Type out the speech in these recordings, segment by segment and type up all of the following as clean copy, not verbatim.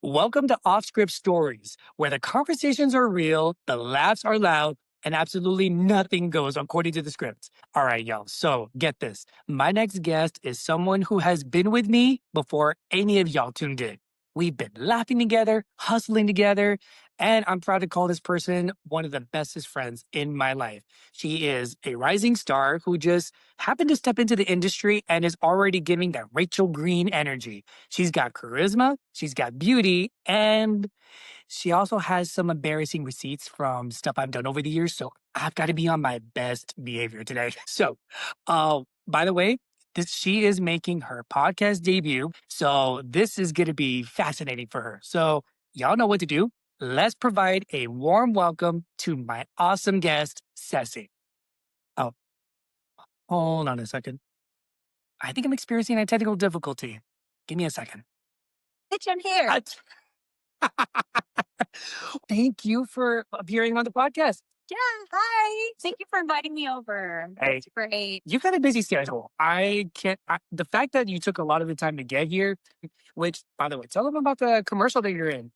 Welcome to Off Script Stories, where the conversations are real, the laughs are loud, and absolutely nothing goes according to the script. All right, y'all. So get this. My next guest is someone who has been with me before any of y'all tuned in. We've been laughing together, hustling together, and I'm proud to call this person one of the bestest friends in my life. She is a rising star who just happened to step into the industry and is already giving that Rachel Green energy. She's got charisma, she's got beauty, and she also has some embarrassing receipts from stuff I've done over the years. So I've got to be on my best behavior today. So, by the way, she is making her podcast debut. So this is going to be fascinating for her. So y'all know what to do. Let's provide a warm welcome to my awesome guest, Ceci. Oh, hold on a second. I think I'm experiencing a technical difficulty. Give me a second. Bitch, I'm here. Thank you for appearing on the podcast. Yeah, hi. Thank you for inviting me over. Hey. That's great. You've had a busy schedule. The fact that you took a lot of the time to get here, which, by the way, tell them about the commercial that you're in.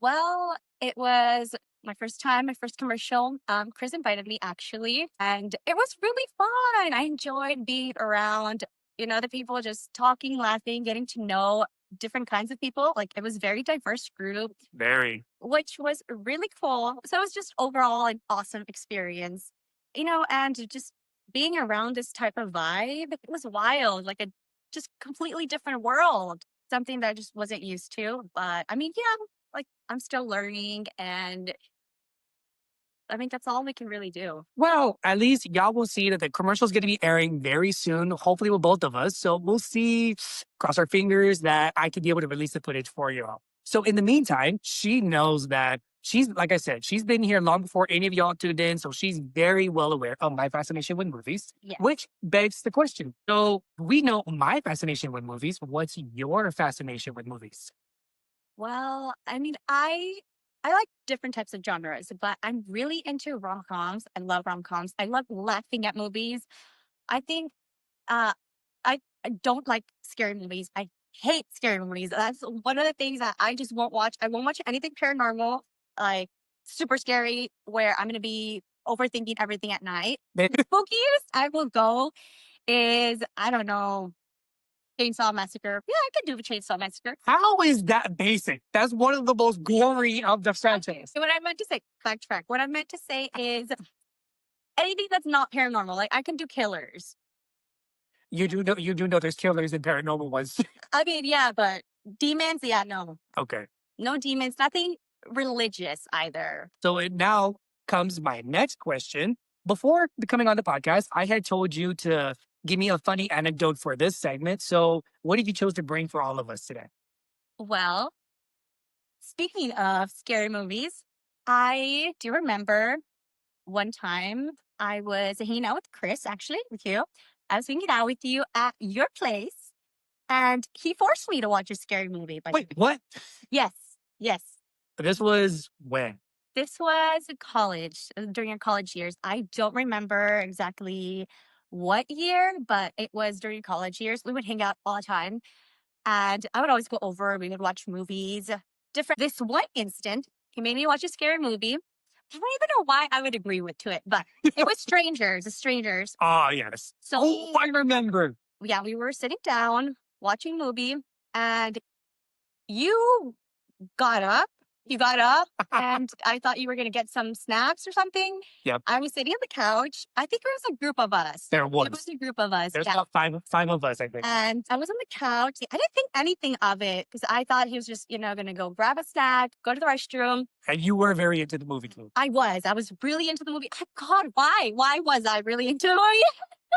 Well, it was my first time, my first commercial. Chris invited me actually, and it was really fun. I enjoyed being around, the people just talking, laughing, getting to know different kinds of people. Like it was a very diverse group, Very. which was really cool. So it was just overall an awesome experience, and just being around this type of vibe, it was wild, like a just completely different world, something that I just wasn't used to. But I mean, yeah, like I'm still learning, and I think that's all we can really do. Well, at least y'all will see that the commercial is going to be airing very soon, hopefully with both of us. So we'll see, cross our fingers that I can be able to release the footage for you all. So in the meantime, she knows that like I said, she's been here long before any of y'all tuned in. So she's very well aware of my fascination with movies, Yeah. which begs the question. So we know my fascination with movies. What's your fascination with movies? Well, I mean, I like different types of genres, but I'm really into rom-coms. I love rom-coms. I love laughing at movies. I think uh I don't like scary movies. I hate scary movies. That's one of the things that I just won't watch. I won't watch anything paranormal, like super scary, where I'm gonna be overthinking everything at night. The spookiest I will go is, I don't know, Chainsaw Massacre. Yeah, I can do a Chainsaw Massacre. How is that basic? That's one of the most gory of the franchise. So what I meant to say, backtrack. What I meant to say is anything that's not paranormal. Like I can do killers. You do know there's killers and paranormal ones. I mean, yeah, but demons, yeah, no. Okay. No demons, nothing religious either. So it now comes my next question. Before coming on the podcast, I had told you to give me a funny anecdote for this segment. So what did you choose to bring for all of us today? Well, speaking of scary movies, I do remember one time I was hanging out with Chris, actually, with you. I was hanging out with you at your place, and he forced me to watch a scary movie. But Wait, what? yes, yes. This was when? This was in college, during your college years. I don't remember exactly what year, but it was during college years. We would hang out all the time. And I would always go over, we would watch movies. Different. This one instant, he made me watch a scary movie. I don't even know why I would agree to it, but it was Strangers. Oh, yes. So, Oh, I remember. yeah, we were sitting down watching a movie, and you got up. You got up, and I thought you were going to get some snacks or something. Yep. I was sitting on the couch. I think there was a group of us. There It was was. a group of us. There's Yeah. about five of us, I think. And I was on the couch. I didn't think anything of it because I thought he was just, going to go grab a snack, go to the restroom. And you were very into the movie too. I was really into the movie. God, why? Why was I really into the movie?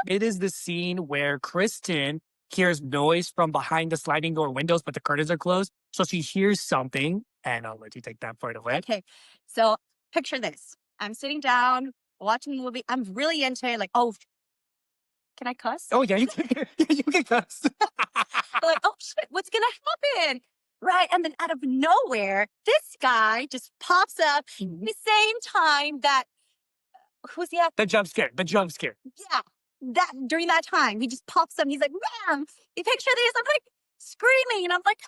It is the scene where Kristen hears noise from behind the sliding door windows, but the curtains are closed. So she hears something, and I'll let you take that part away. Okay. So picture this. I'm sitting down, watching the movie. I'm really into it. Like, oh, can I cuss? Oh, yeah, you can cuss. Like, oh shit, what's gonna happen? Right. And then out of nowhere, this guy just pops up the same time that who's the actor? The jump scare. Yeah. That during that time, he just pops up and he's like, Ram! You picture this? I'm like screaming, and I'm like,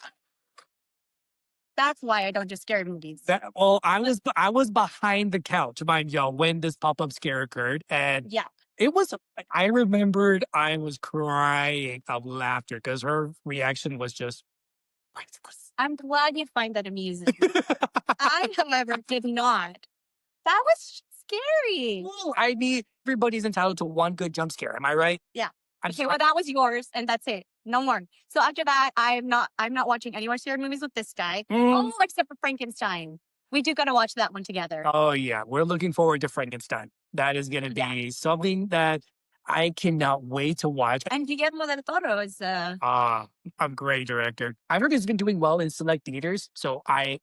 That's why I don't do scary movies. Well, I was behind the couch, mind y'all, when this pop-up scare occurred, and Yeah. it was I remembered I was crying of laughter because her reaction was just priceless. I'm glad you find that amusing. I, however, did not. That was scary. Well, I mean, everybody's entitled to one good jump scare, am I right? Yeah. I'm Okay, sorry. well that was yours and that's it. No more. So after that, I'm not watching any more scary movies with this guy. Oh, except for Frankenstein. We do gotta watch that one together. Oh yeah, we're looking forward to Frankenstein. That is gonna Yeah. be something that I cannot wait to watch. And Guillermo del Toro is Ah, a great director. I've heard it's been doing well in select theaters, so I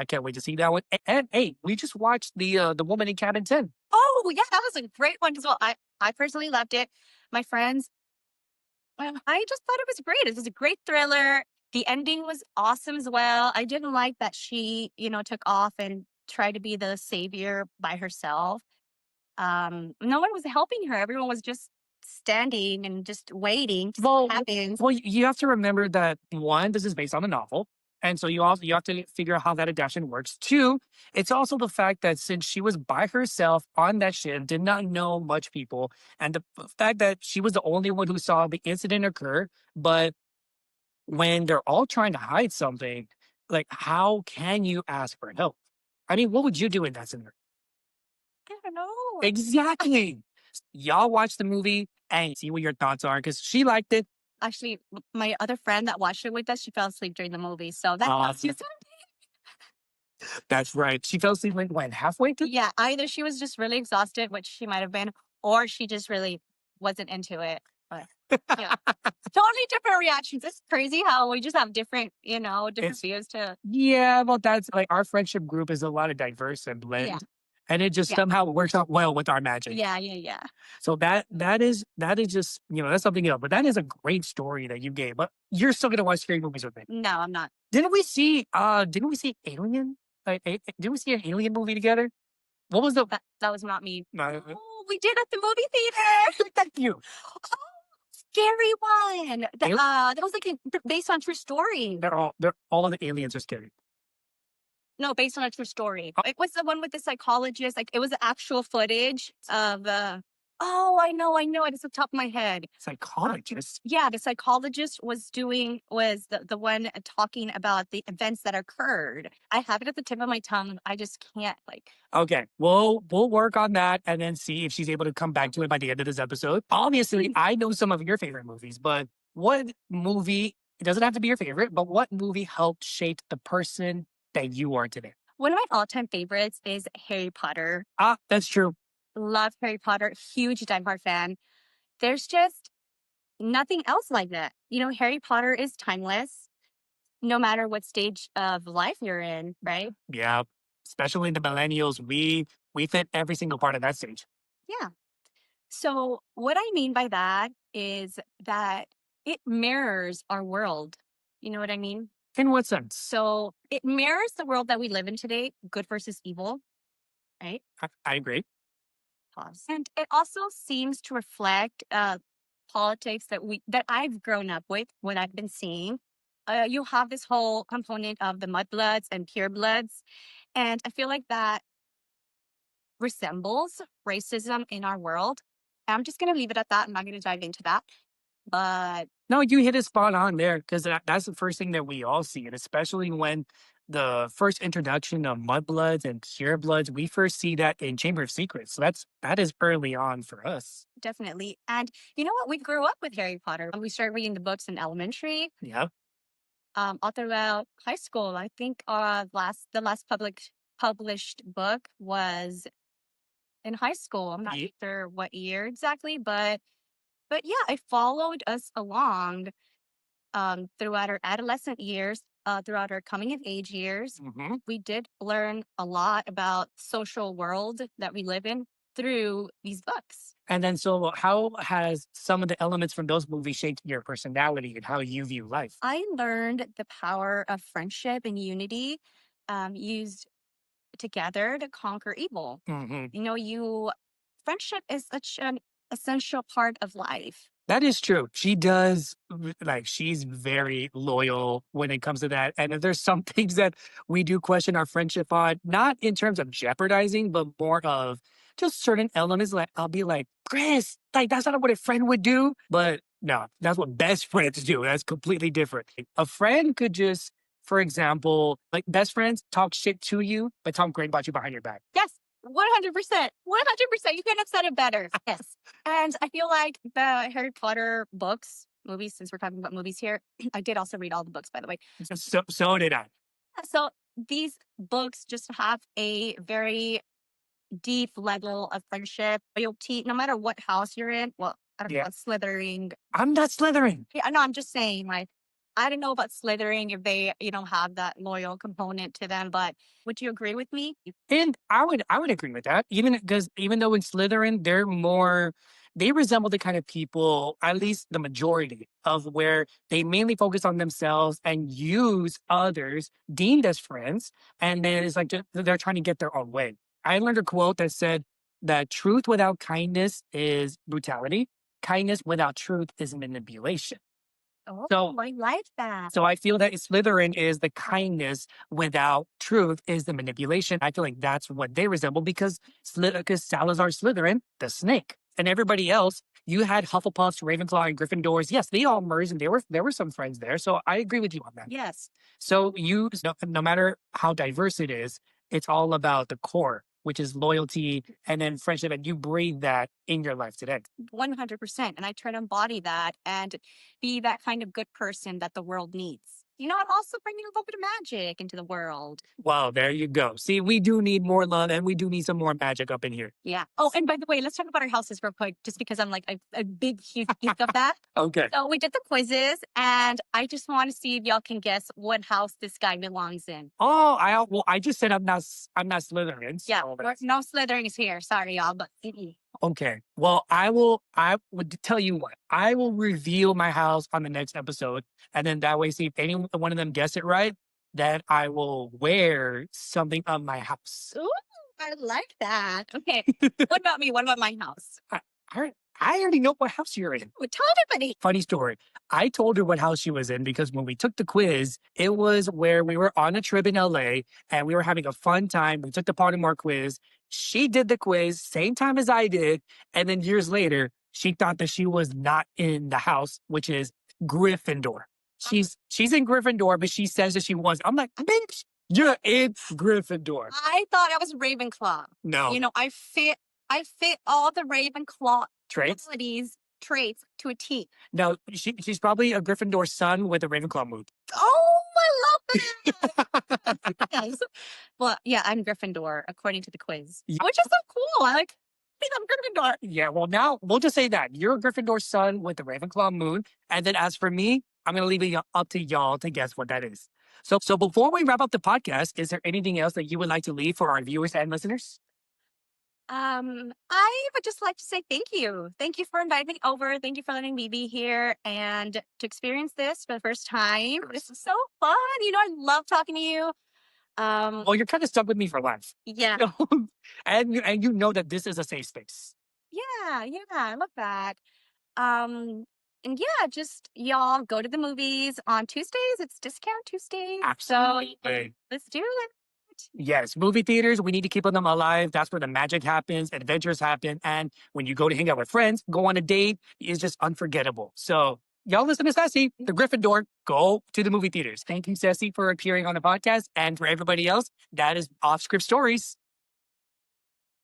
can't wait to see that one. And, hey, we just watched the Woman in Cabin 10. oh yeah, that was a great one as well. I personally loved it. My friends, I just thought it was great. It was a great thriller. The ending was awesome as well. I didn't like that she, took off and tried to be the savior by herself. No one was helping her. Everyone was just standing and just waiting to see Well, what happens. well, you have to remember that one, this is based on a novel, and so you have to figure out how that adaptation works. Two, it's also the fact that since she was by herself on that ship, did not know much people, and the fact that she was the only one who saw the incident occur, but when they're all trying to hide something, like how can you ask for help? I mean, what would you do in that scenario? I don't know. Exactly. Y'all watch the movie and see what your thoughts are because she liked it. Actually, my other friend that watched it with us, she fell asleep during the movie. So that Uh, tells you that's right. She fell asleep like when halfway through. yeah, either she was just really exhausted, which she might have been, or she just really wasn't into it. But yeah, totally different reactions. It's crazy how we just have different, different It's views to. yeah, well, that's like our friendship group is a lot of diverse and Yeah, blend, and it just yeah, somehow works out well with our magic. yeah, yeah, yeah. So that is just that's something else. But that is a great story that you gave. But you're still gonna watch scary movies with me. No, I'm not. Didn't we see Alien? Didn't we see an Alien movie together? What was the That was not me. uh, Oh, we did at the movie theater. thank you. Oh, scary one. That was like based on true story. All of the aliens are scary. No, based on a true story. Oh, It was the one with the psychologist. Like it was actual footage of. Oh, I know it. It's the top of my head. psychologists. Yeah, the psychologist was the one talking about the events that occurred. I have it at the tip of my tongue. I just can't like. Okay, we'll work on that and then see if she's able to come back to it by the end of this episode. Obviously, I know some of your favorite movies, but what movie? It doesn't have to be your favorite, but what movie helped shape the person that you are today? One of my all-time favorites is Harry Potter. Ah, that's true. Love Harry Potter. Huge diehard fan. There's just nothing else like that. Harry Potter is timeless, no matter what stage of life you're in, right? Yeah, especially the millennials, we fit every single part of that stage. Yeah. So, what I mean by that is that it mirrors our world. You know what I mean? In what sense? So, it mirrors the world that we live in today, good versus evil, right? I agree. Pause. And it also seems to reflect politics that I've grown up with, what I've been seeing. You have this whole component of the mudbloods and purebloods, and I feel like that resembles racism in our world. I'm just going to leave it at that. I'm not going to dive into that. But No, you hit it spot on there because that's the first thing that we all see, and especially when the first introduction of mudbloods and purebloods, we first see that in Chamber of Secrets. So that is early on for us. definitely. And you know what? We grew up with Harry Potter. We started reading the books in elementary, Yeah. all throughout high school. I think the last published book was in high school. I'm not Ye- sure what year exactly, but yeah, I followed us along throughout our adolescent years, throughout our coming of age years. mhm. We did learn a lot about social world that we live in through these books. And then, so how has some of the elements from those movies shaped your personality and how you view life? I learned the power of friendship and unity used together to conquer evil. Hmm. You know, you friendship is such an essential part of life. That is true. She does like she's very loyal when it comes to that. And if there's some things that we do question our friendship on, not in terms of jeopardizing, but more of just certain elements. Like I'll be like, Chris, like that's not what a friend would do. But no, that's what best friends do. That's completely different. A friend could just, for example, like best friends talk shit to you, but talk great about you behind your back. Yes, 100%. 100%. You couldn't have said it better. Yes. And I feel like the Harry Potter books, movies, since we're talking about movies here, I did also read all the books, by the way. So did I. So these books just have a very deep level of friendship, loyalty, no matter what house you're in. Well, I don't know Yeah. about Slytherin. I'm not slithering. Yeah, no, I'm just saying, like, I don't know about Slytherin if they, have that loyal component to them, but would you agree with me? And I would agree with that. Even because even though in Slytherin, they resemble the kind of people, at least the majority of where they mainly focus on themselves and use others deemed as friends. And then it's like they're trying to get their own way. I learned a quote that said that truth without kindness is brutality. Kindness without truth is manipulation. Oh, So I like that. so I feel that Slytherin is the kindness without truth is the manipulation. I feel like that's what they resemble because Salazar Slytherin, the snake, and everybody else, you had Hufflepuffs, Ravenclaw, and Gryffindors. Yes, they all merged, and there were some friends there. So I agree with you on that. Yes. So no matter how diverse it is, it's all about the core, which is loyalty and then friendship, and you breathe that in your life today. 100%. And I try to embody that and be that kind of good person that the world needs. I'm also bringing a little bit of magic into the world. Wow, there you go. See, we do need more love, and we do need some more magic up in here. Yeah. Oh, and by the way, let's talk about our houses real quick, just because I'm like a big, huge geek of that. Okay. So we did the quizzes, and I just want to see if y'all can guess what house this guy belongs in. Oh, I just said I'm not Slytherin. Yeah, So that's- no Slytherin is here. Sorry, y'all, but okay. Well, I would tell you what. I will reveal my house on the next episode, and then that way, see if any one of them guess it right, then I will wear something of my house. ooh, I like that. Okay. What about me? What about my house? I already know what house you're in. Well, tell everybody. Funny story. I told her what house she was in because when we took the quiz, it was where we were on a trip in LA and we were having a fun time. We took the Baltimore quiz. She did the quiz same time as I did. And then years later, she thought that she was not in the house, which is Gryffindor. She's in Gryffindor, but she says that she was. I'm like, bitch, you're in Gryffindor. I thought I was Ravenclaw. No. I fit all the Ravenclaw Traits? traits to a T. No, she's probably a Gryffindor son with a Ravenclaw mood. Oh, I love that. Yes. Well, yeah, I'm Gryffindor according to the quiz, Yeah. which is so cool. I like being a Gryffindor. Yeah, well, now we'll just say that you're a Gryffindor son with the Ravenclaw moon. And then as for me, I'm going to leave it up to y'all to guess what that is. So before we wrap up the podcast, is there anything else that you would like to leave for our viewers and listeners? I would just like to say thank you. Thank you for inviting me over. Thank you for letting me be here and to experience this for the first time. This is so fun. I love talking to you. Well, you're kind of stuck with me for life. Yeah. And you know that this is a safe space. Yeah, I love that. And yeah, just y'all go to the movies on Tuesdays. It's discount Tuesdays. Absolutely. So let's do it. Yes, movie theaters, we need to keep them alive. That's where the magic happens, adventures happen. And when you go to hang out with friends, go on a date, is just unforgettable. So y'all listen to Ceci, the Gryffindor, go to the movie theaters. Thank you, Ceci, for appearing on the podcast. And for everybody else, that is Off Script Stories.